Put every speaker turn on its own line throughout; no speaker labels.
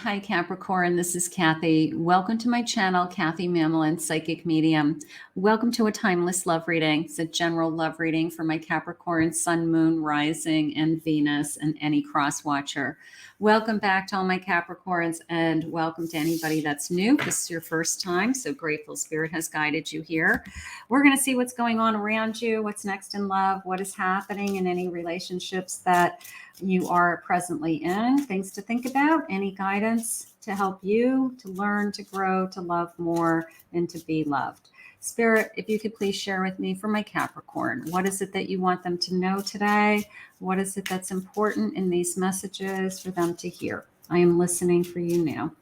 Hi, Capricorn. This is Kathy. Welcome to my channel, Kathy Mamolen, Psychic Medium. Welcome to a timeless love reading. It's a general love reading for my Capricorn, Sun, Moon, Rising, and Venus, and any cross watcher. Welcome back to all my Capricorns, and welcome to anybody that's new. This is your first time, so grateful Spirit has guided you here. We're going to see what's going on around you, what's next in love, what is happening in any relationships that you are presently in, things to think about, any guidance to help you to learn, to grow, to love more, and to be loved. Spirit, if you could please share with me for my Capricorn, what is it that you want them to know today? What is it that's important in these messages for them to hear? I am listening for you now.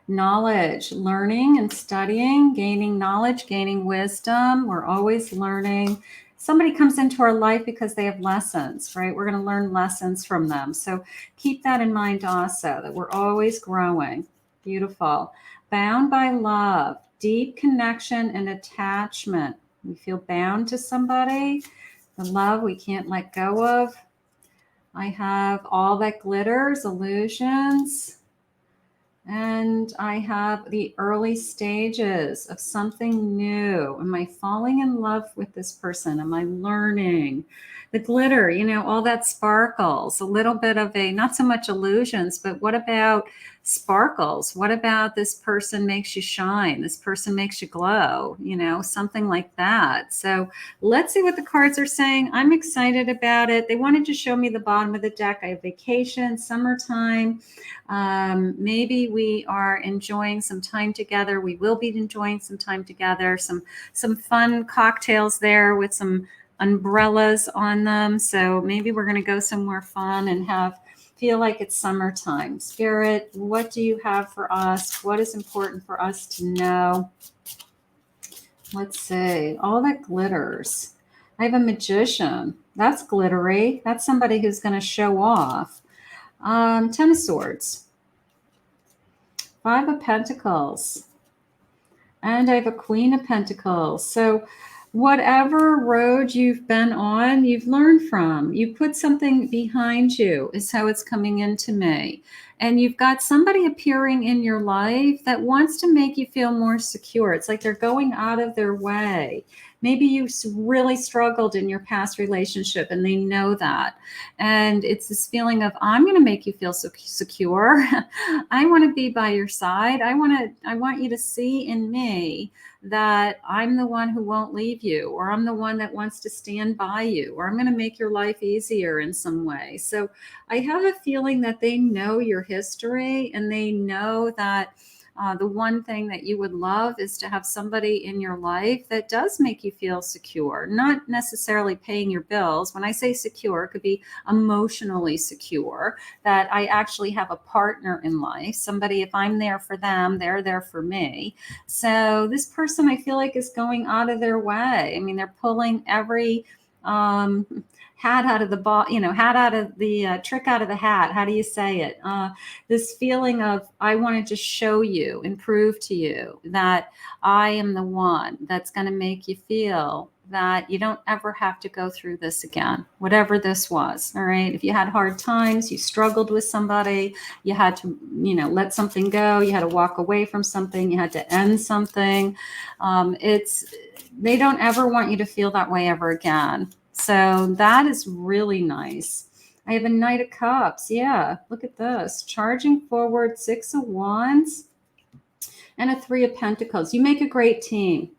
Knowledge, learning and studying, gaining knowledge, gaining wisdom. We're always learning. Somebody comes into our life because they have lessons, right? We're going to learn lessons from them. So keep that in mind also, that we're always growing. Beautiful. Bound by love, deep connection and attachment. We feel bound to somebody, the love we can't let go of. I have all that glitters, illusions. And I have the early stages of something new. Am I falling in love with this person? Am I learning? The glitter, you know, all that sparkles, a little bit of a, not so much illusions, but what about sparkles? What about this person makes you shine? This person makes you glow, you know, something like that. So let's see what the cards are saying. I'm excited about it. They wanted to show me the bottom of the deck. I have vacation, summertime. Maybe we are enjoying some time together. We will be enjoying some time together. Some fun cocktails there with some umbrellas on them. So maybe we're going to go somewhere fun and feel like it's summertime. Spirit, what do you have for us? What is important for us to know? Let's see. All that glitters. I have a magician. That's glittery. That's somebody who's going to show off. Ten of Swords. Five of Pentacles. And I have a Queen of Pentacles. So whatever road you've been on, you've learned from. You put something behind you is how it's coming into me. And you've got somebody appearing in your life that wants to make you feel more secure. It's like they're going out of their way. Maybe you really struggled in your past relationship and they know that. And it's this feeling of, I'm going to make you feel so secure. I want to be by your side. I want you to see in me that I'm the one who won't leave you, or I'm the one that wants to stand by you, or I'm going to make your life easier in some way. So I have a feeling that they know your history and they know that the one thing that you would love is to have somebody in your life that does make you feel secure, not necessarily paying your bills. When I say secure, it could be emotionally secure, that I actually have a partner in life, somebody, if I'm there for them, they're there for me. So this person, I feel like, is going out of their way. I mean, they're pulling every hat out of the ball, hat out of the trick out of the hat. How do you say it? This feeling of, I want to just show you and prove to you that I am the one that's going to make you feel that you don't ever have to go through this again, whatever this was. All right. If you had hard times, you struggled with somebody, you had to, let something go, you had to walk away from something, you had to end something. They don't ever want you to feel that way ever again. So that is really nice. I have a Knight of Cups. Yeah, look at this. Charging forward, Six of Wands, and a Three of Pentacles. You make a great team.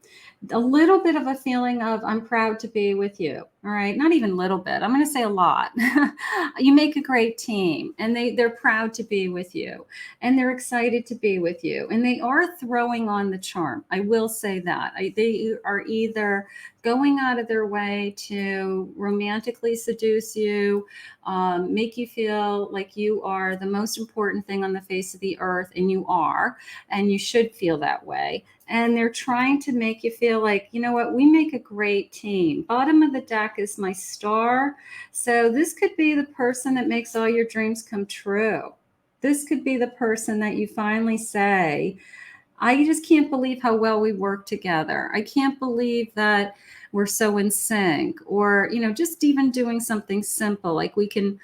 A little bit of a feeling of, I'm proud to be with you. All right. Not even a little bit. I'm going to say a lot. You make a great team, and they're proud to be with you, and they're excited to be with you. And they are throwing on the charm. I will say that. They are either going out of their way to romantically seduce you, make you feel like you are the most important thing on the face of the earth, and you are, and you should feel that way. And they're trying to make you feel like, you know what, we make a great team. Bottom of the deck is my Star. So this could be the person that makes all your dreams come true. This could be the person that you finally say, I just can't believe how well we work together. I can't believe that we're so in sync. Or, just even doing something simple, like we can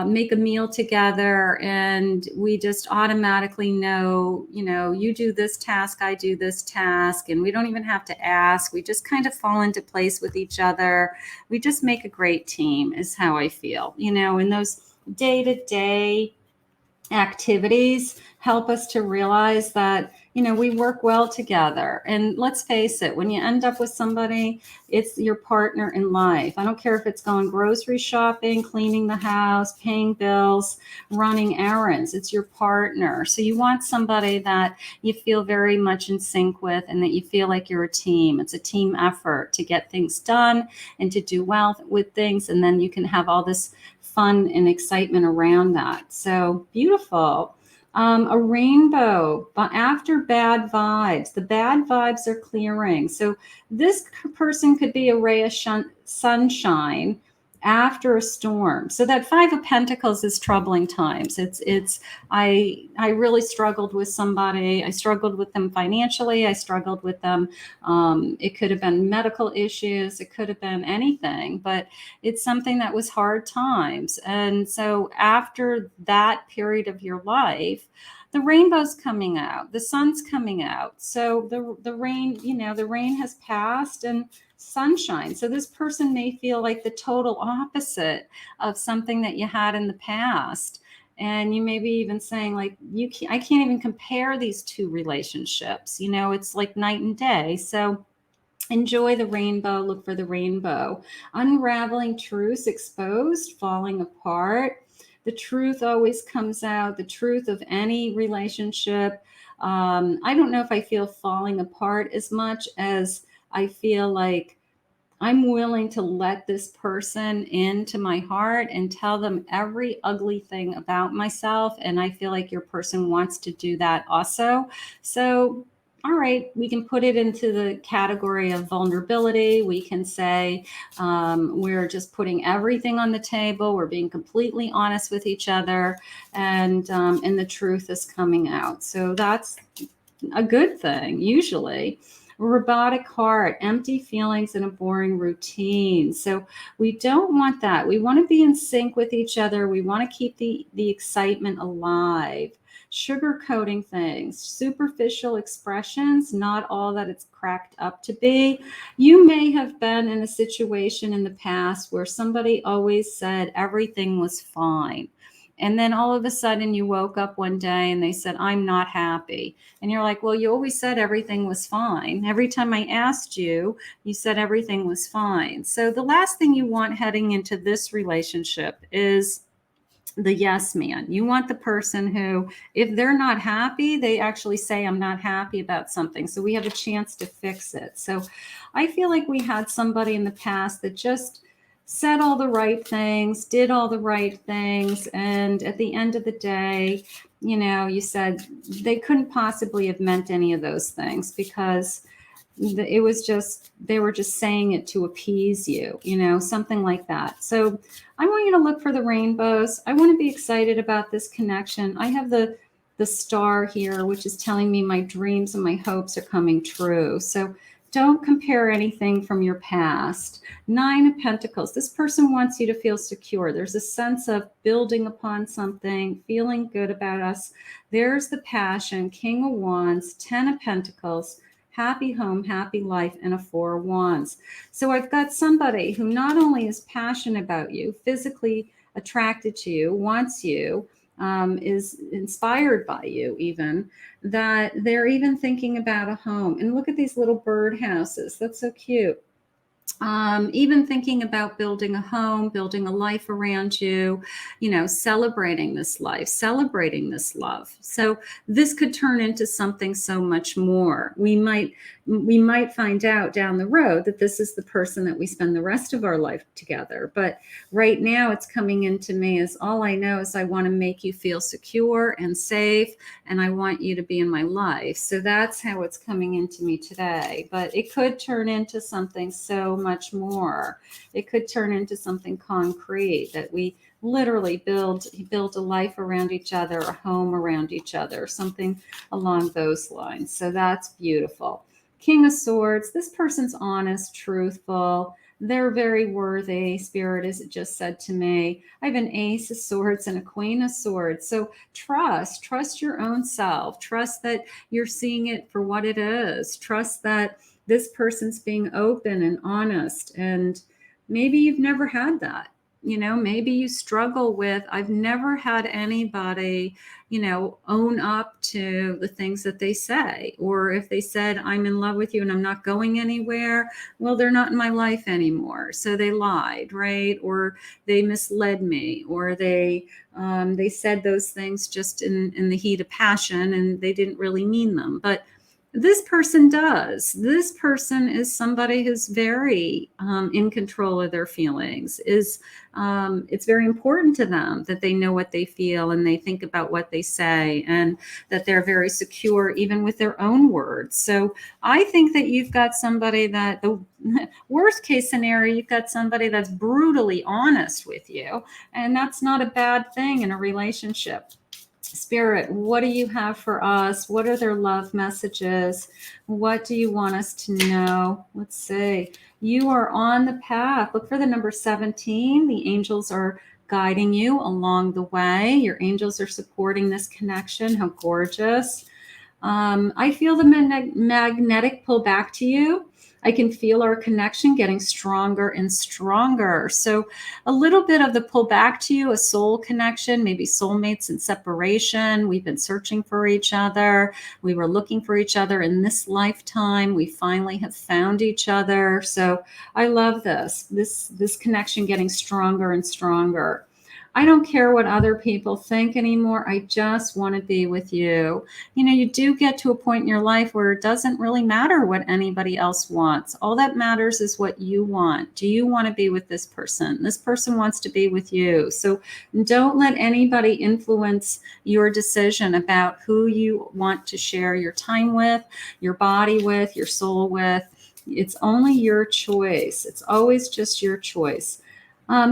make a meal together, and we just automatically know, you do this task, I do this task, and we don't even have to ask. We just kind of fall into place with each other. We just make a great team, is how I feel. In those day-to-day activities help us to realize that we work well together. And let's face it, when you end up with somebody, it's your partner in life. I don't care if it's going grocery shopping, cleaning the house, paying bills, running errands. It's your partner. So you want somebody that you feel very much in sync with, and that you feel like you're a team. It's a team effort to get things done and to do well with things, and then you can have all this fun and excitement around that. So beautiful. A rainbow, but after bad vibes, the bad vibes are clearing. So this person could be a ray of sunshine after a storm. So that Five of Pentacles is troubling times. I really struggled with somebody. I struggled with them financially. I struggled with them. It could have been medical issues. It could have been anything, but it's something that was hard times. And so after that period of your life, the rainbow's coming out, the sun's coming out. So the rain, the rain has passed, and sunshine. So this person may feel like the total opposite of something that you had in the past. And you may be even saying, like, I can't even compare these two relationships. It's like night and day. So enjoy the rainbow, look for the rainbow. Unraveling truths exposed, falling apart. The truth always comes out, the truth of any relationship. I don't know if I feel falling apart as much as I feel like I'm willing to let this person into my heart and tell them every ugly thing about myself. And I feel like your person wants to do that also. So, all right, we can put it into the category of vulnerability. We can say we're just putting everything on the table. We're being completely honest with each other, and the truth is coming out. So that's a good thing, usually. Robotic heart, empty feelings, and a boring routine. So we don't want that. We want to be in sync with each other. We want to keep the excitement alive. Sugarcoating things, superficial expressions, not all that it's cracked up to be. You may have been in a situation in the past where somebody always said everything was fine. And then all of a sudden you woke up one day and they said, I'm not happy. And you're like, well, you always said everything was fine. Every time I asked you, you said everything was fine. So the last thing you want heading into this relationship is the yes man. You want the person who, if they're not happy, they actually say, I'm not happy about something. So we have a chance to fix it. So I feel like we had somebody in the past that just said all the right things, did all the right things. And at the end of the day, you said they couldn't possibly have meant any of those things, because it was just, they were just saying it to appease you, something like that. So I want you to look for the rainbows. I want to be excited about this connection. I have the star here, which is telling me my dreams and my hopes are coming true. So don't compare anything from your past. 9 of Pentacles. This person wants you to feel secure. There's a sense of building upon something, feeling good about us. There's the passion. King of Wands, 10 of Pentacles, happy home, happy life, and a 4 of Wands. So I've got somebody who not only is passionate about you, physically attracted to you, wants you, is inspired by you, even, that they're even thinking about a home. And look at these little bird houses. That's so cute. Even thinking about building a home, building a life around you, celebrating this life, celebrating this love. So this could turn into something so much more. We might find out down the road that this is the person that we spend the rest of our life together. But right now it's coming into me as, all I know is I want to make you feel secure and safe, and I want you to be in my life. So that's how it's coming into me today. But it could turn into something so much more. It could turn into something concrete, that we literally build a life around each other, a home around each other, something along those lines. So that's beautiful. King of Swords. This person's honest, truthful. They're very worthy. Spirit, as it just said to me, I have an Ace of Swords and a Queen of Swords. So trust your own self. Trust that you're seeing it for what it is. Trust that this person's being open and honest. And maybe you've never had that. Maybe you struggle with, I've never had anybody, own up to the things that they say. Or if they said, I'm in love with you and I'm not going anywhere, well, they're not in my life anymore. So they lied, right? Or they misled me, or they said those things just in the heat of passion and they didn't really mean them. But this person does. This person is somebody who's very in control of their feelings. It's very important to them that they know what they feel and they think about what they say, and that they're very secure even with their own words. So I think that you've got somebody that, the worst case scenario, you've got somebody that's brutally honest with you, and that's not a bad thing in a relationship. Spirit, what do you have for us? What are their love messages? What do you want us to know? Let's see. You are on the path. Look for the number 17. The angels are guiding you along the way. Your angels are supporting this connection. How gorgeous. I feel the magnetic pull back to you. I can feel our connection getting stronger and stronger. So a little bit of the pull back to you, a soul connection, maybe soulmates in separation. We've been searching for each other. We were looking for each other in this lifetime. We finally have found each other. So I love this connection getting stronger and stronger. I don't care what other people think anymore. I just want to be with you. You do get to a point in your life where it doesn't really matter what anybody else wants. All that matters is what you want. Do you want to be with this person? This person wants to be with you. So don't let anybody influence your decision about who you want to share your time with, your body with, your soul with. It's only your choice. It's always just your choice.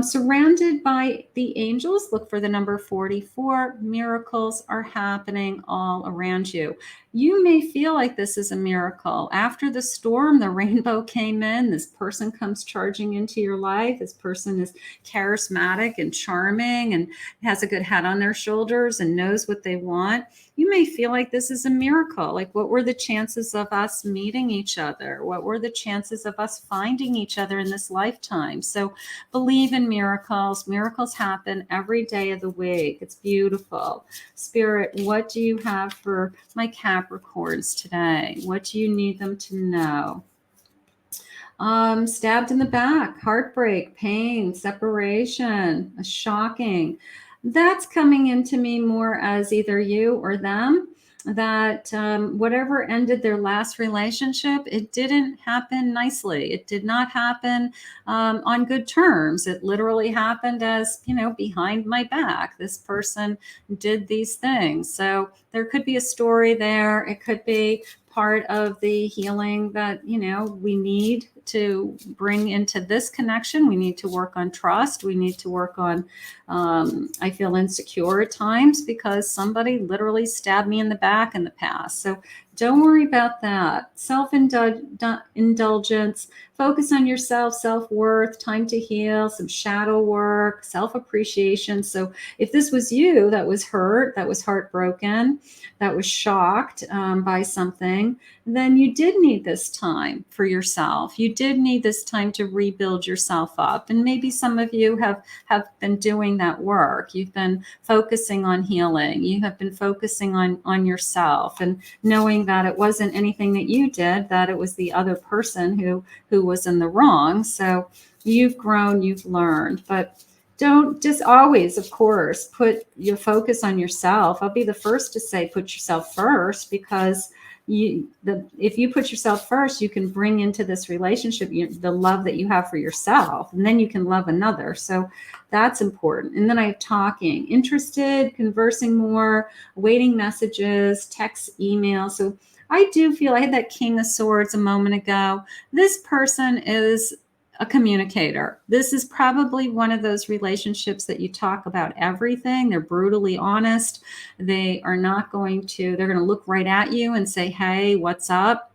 Surrounded by the angels, look for the number 44. Miracles are happening all around you. You may feel like this is a miracle. After the storm, the rainbow came in. This person comes charging into your life. This person is charismatic and charming and has a good head on their shoulders and knows what they want. You may feel like this is a miracle. Like, what were the chances of us meeting each other? What were the chances of us finding each other in this lifetime? So believe in miracles. Miracles happen every day of the week. It's beautiful. Spirit, what do you have for my Capricorns today? What do you need them to know? Stabbed in the back, heartbreak, pain, separation, shocking. That's coming into me more as either you or them, that whatever ended their last relationship, it didn't happen nicely. It did not happen on good terms. It literally happened as, behind my back. This person did these things. So there could be a story there. It could be part of the healing that, we need to bring into this connection. We need to work on trust. We need to work on, I feel insecure at times because somebody literally stabbed me in the back in the past. So don't worry about that. Self-indulgence, focus on yourself, self-worth, time to heal, some shadow work, self-appreciation. So if this was you that was hurt, that was heartbroken, that was shocked by something, then you did need this time for yourself. You did need this time to rebuild yourself up. And maybe some of you have been doing that work. You've been focusing on healing. You have been focusing on yourself and knowing that it wasn't anything that you did, that it was the other person who was in the wrong. So you've grown, you've learned, but don't just always, of course, put your focus on yourself. I'll be the first to say, put yourself first, because if you put yourself first, you can bring into this relationship the love that you have for yourself, and then you can love another. So that's important. And then I have talking, interested, conversing more, waiting messages, text, email. So I do feel, I had that King of Swords a moment ago. This person is a communicator. This is probably one of those relationships that you talk about everything. They're brutally honest. They're going to look right at you and say, hey, what's up?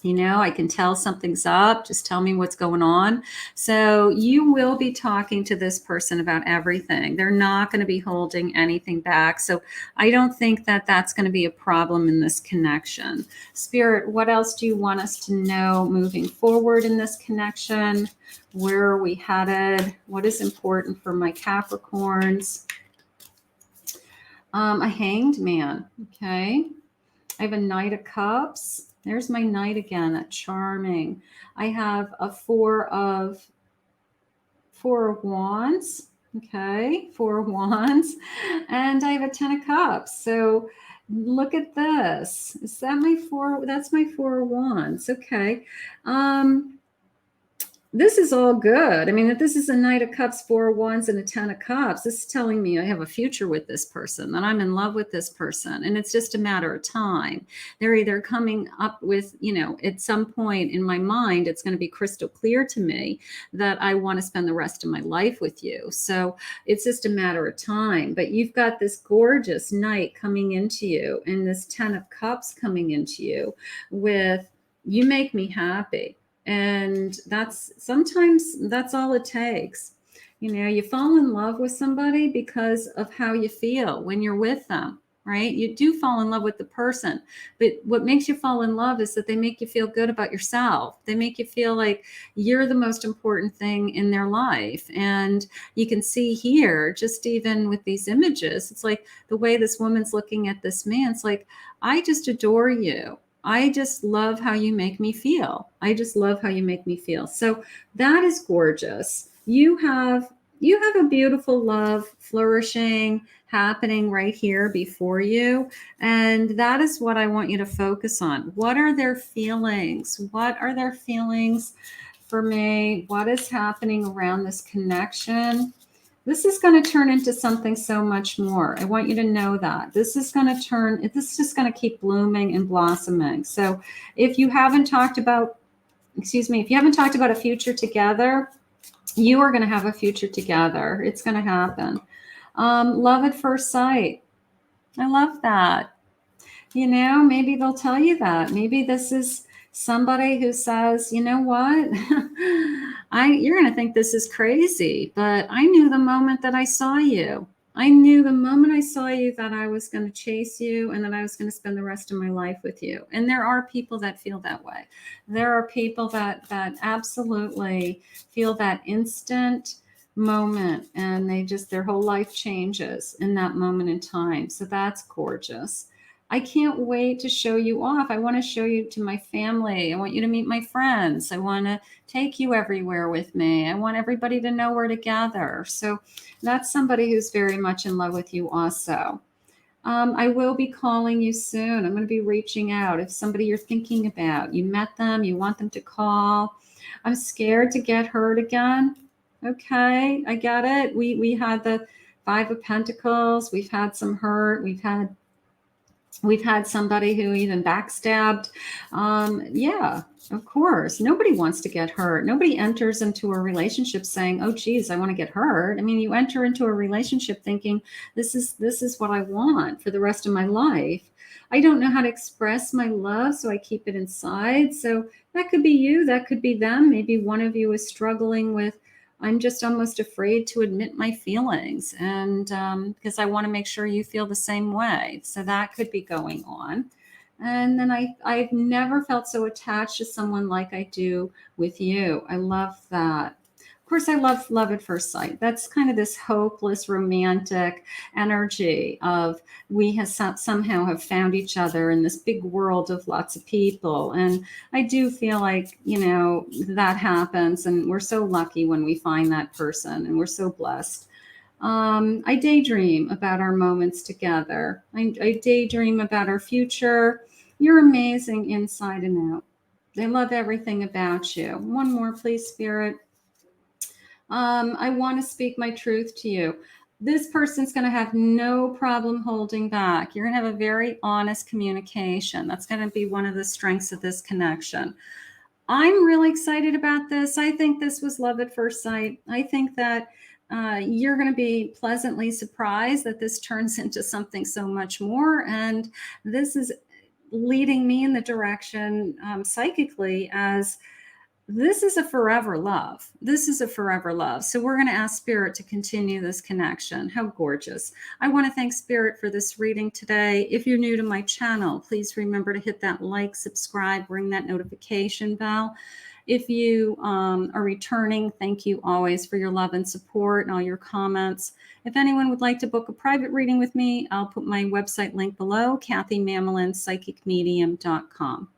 You know, I can tell something's up. Just tell me what's going on. So you will be talking to this person about everything. They're not going to be holding anything back. So I don't think that that's going to be a problem in this connection. Spirit, what else do you want us to know moving forward in this connection? Where are we headed? What is important for my Capricorns? A hanged man. Okay. I have a Knight of Cups. There's my Knight again. That's charming. I have a Four of Wands. Okay, Four of Wands, and I have a Ten of Cups. So look at this. Is that my four? That's my Four of Wands. Okay. This is all good. I mean, if this is a Knight of Cups, Four of Wands, and a Ten of Cups, this is telling me I have a future with this person, that I'm in love with this person. And it's just a matter of time. They're either coming up with, you know, at some point in my mind, it's going to be crystal clear to me that I want to spend the rest of my life with you. So it's just a matter of time. But you've got this gorgeous Knight coming into you and this Ten of Cups coming into you with, you make me happy. And sometimes that's all it takes. You know, you fall in love with somebody because of how you feel when you're with them, right? You do fall in love with the person, but what makes you fall in love is that they make you feel good about yourself. They make you feel like you're the most important thing in their life. And you can see here, just even with these images, it's like the way this woman's looking at this man, it's like, I just adore you. I just love how you make me feel. I just love how you make me feel. So that is gorgeous. You have a beautiful love flourishing, happening right here before you. And that is what I want you to focus on. What are their feelings? What are their feelings for me? What is happening around this connection? This is going to turn into something so much more. I want you to know that. This is just going to keep blooming and blossoming. So if you haven't talked about a future together, you are going to have a future together. It's going to happen. Love at first sight. I love that. You know, maybe they'll tell you that. Maybe this is somebody who says, you know what, you're going to think this is crazy, but I knew the moment that I saw you. I knew the moment I saw you that I was going to chase you and that I was going to spend the rest of my life with you. And there are people that feel that way. There are people that absolutely feel that instant moment, and their whole life changes in that moment in time. So that's gorgeous. I can't wait to show you off. I want to show you to my family. I want you to meet my friends. I want to take you everywhere with me. I want everybody to know we're together. So that's somebody who's very much in love with you also. I will be calling you soon. I'm going to be reaching out. If somebody you're thinking about, you met them, you want them to call. I'm scared to get hurt again. Okay, I get it. We had the Five of Pentacles. We've had some hurt. We've had somebody who even backstabbed. Yeah, of course. Nobody wants to get hurt. Nobody enters into a relationship saying, oh, geez, I want to get hurt. I mean, you enter into a relationship thinking, this is what I want for the rest of my life. I don't know how to express my love, so I keep it inside. So that could be you. That could be them. Maybe one of you is struggling with, I'm just almost afraid to admit my feelings, and because I want to make sure you feel the same way. So that could be going on. And then I've never felt so attached to someone like I do with you. I love that. Of course, I love at first sight. That's kind of this hopeless, romantic energy of we have somehow have found each other in this big world of lots of people. And I do feel like, you know, that happens. And we're so lucky when we find that person, and we're so blessed. I daydream about our moments together. I daydream about our future. You're amazing inside and out. I love everything about you. One more, please, Spirit. I want to speak my truth to you. This person's going to have no problem holding back. You're going to have a very honest communication. That's going to be one of the strengths of this connection. I'm really excited about this. I think this was love at first sight. I think that you're going to be pleasantly surprised that this turns into something so much more. And this is leading me in the direction psychically as this is a forever love. This is a forever love. So we're going to ask Spirit to continue this connection. How gorgeous. I want to thank Spirit for this reading today. If you're new to my channel, please remember to hit that like, subscribe, ring that notification bell. If you are returning, thank you always for your love and support and all your comments. If anyone would like to book a private reading with me, I'll put my website link below, KathyMamolen, psychicmedium.com.